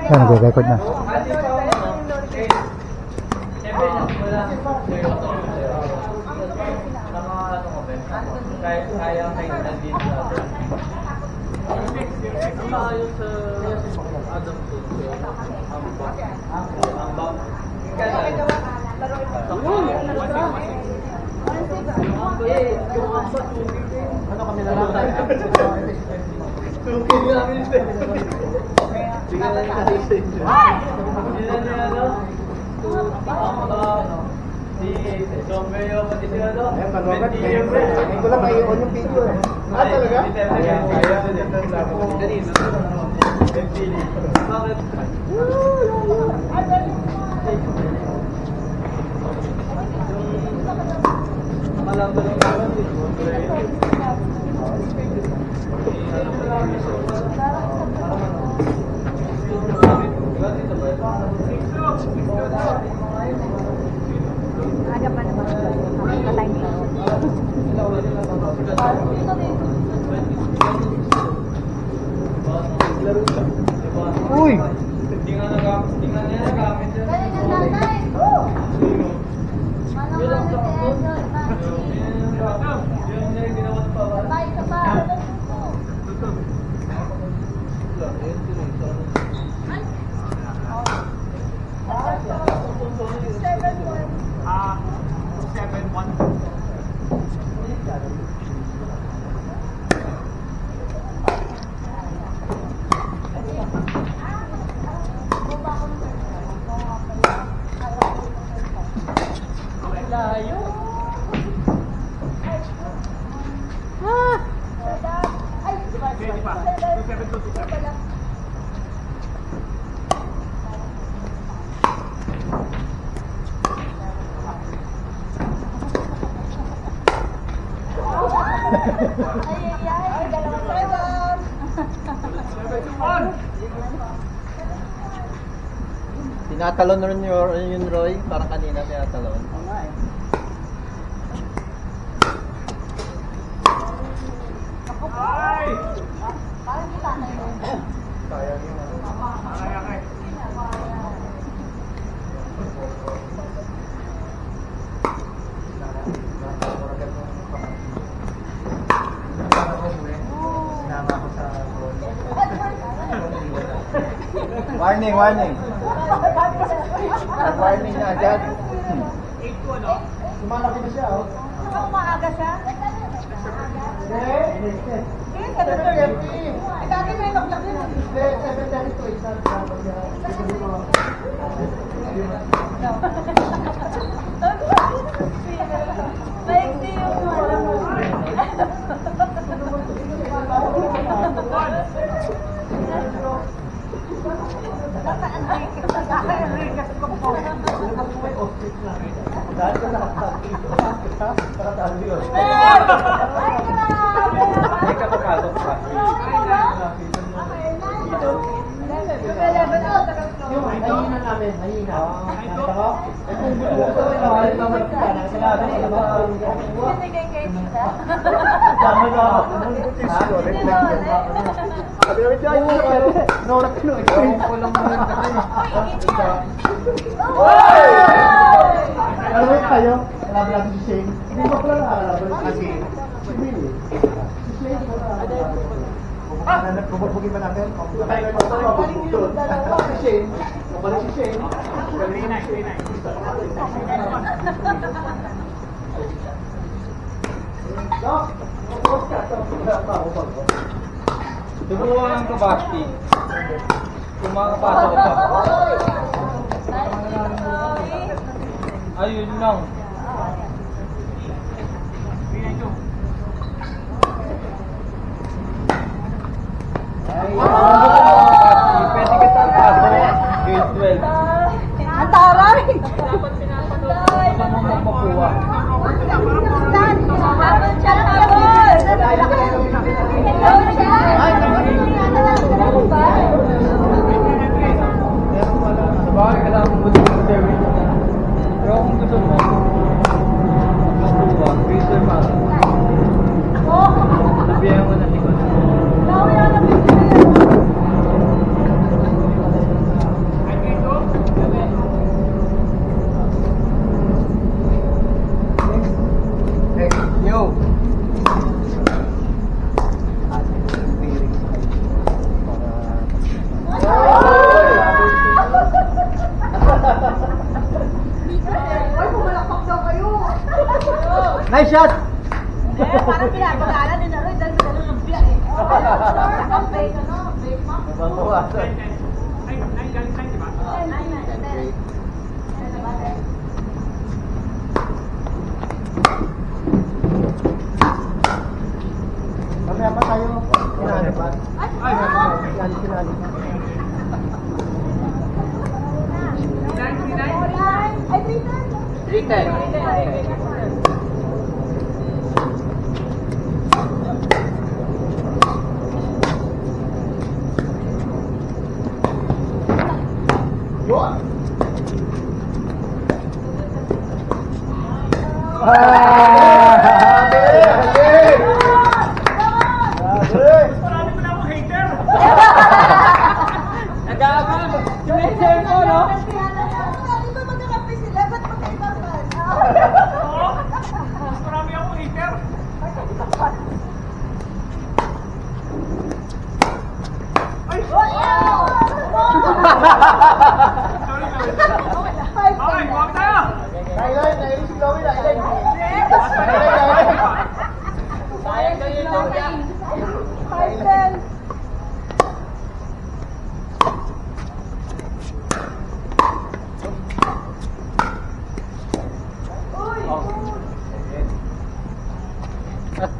Yan, nag-record na. Ano kami na lang tayo? Tungkil namin ito. Tingnan na yung sa inyo. Tingnan niya ano? Si Sombrero pati si ano? Ayan, panokat. Hindi ko lang may-on yung video eh. Ah, talaga? Kanina. Bakit? Malaban ng kawan din. Aga pa naman. Nakaka-time pa. Uy! Hindi nga niya nagamit yan. Yung niya ginawan pa ba? Tinatalon rin yun, Roy. Parang kanina tinatalon. Oo nga eh. Sayang yun. Warning, warning. Warning na agad. Sumalaki na siya, oh. Umaaga siya? Maiksi yung Dahil ko nakatali yun. May kapapasok pa. Yung mahina namin, mahina. Ito? Kung buto ko, nawalit naman ka na. Sinabi ko na ba? Binigay kay tita. Tama na ako. Sabi namin dyan, Nora Pino. Ewan ko lang naman kasi. Alam mo kayo? Alam natin si Shane. Hindi ba pala nakakalaban kasi si Billy? Si Shane mo na. Bubugin ba natin? Si Shane. Kabalik si Shane. Siguro ang kabasti. Kung makakapasok ka pa. Ayun lang. Pwede kita pasok. Grade 12. Ang taray! Saan mo magpapuwa? Habang siya lang ako! Hello siya! Sa bagay, kailangan mo gusto ng service. Pero kung gusto mo, magpapuwa. Grade 12 pa. Sabihan mo na likod. Nice shot! Parang pinapagalan din na rin dahil sa lumpia eh. Ang bake, ano? Bake mo? Mabawasan. Mamaya pa tayo. Kinali ba? Kinali. Ay, 310.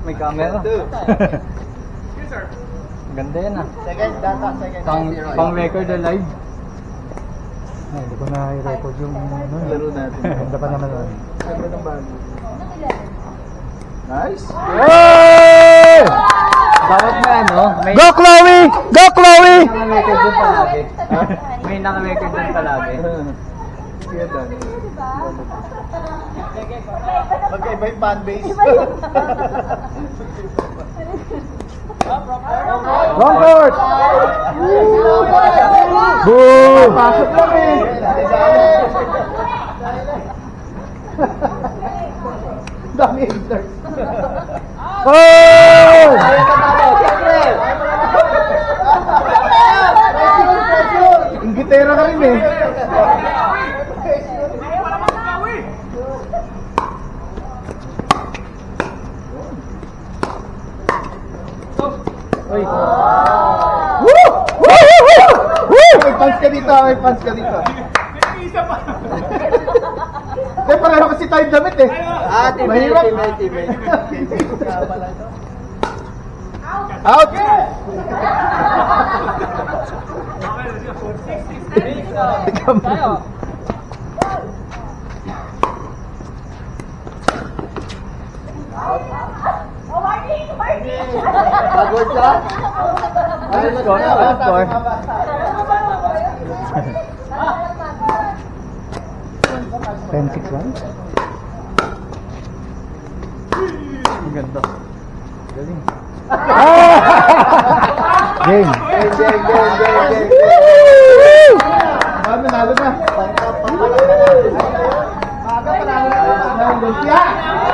May camera. Ganda yan ah. Second, data, second. Pang record alive. Ay, hindi ko na i-record yung ano. Laro natin. Ganda pa naman yun. Ganda ng bago. Nice! Hey! Dapat may ano? Go Chloe! Go Chloe! May naka-record doon palagi. May naka-record doon palagi. Kaya dami. Magkaiba yung fan base. Wrong court! Boom! Pasok lang eh! Dami haters. Oh! Inggitera ka rin eh. Uy! Woo! May fans ka dito, may fans ka dito. Hindi, pareho kasi tayo damit eh. Mahirap. Out! Oh, Marty! Marty! Pagod ka? Ano score? Ano score? 10-6 lang? Ang ganda. Galing. Game. Game. Mami, nalo na. Aga, panalo na.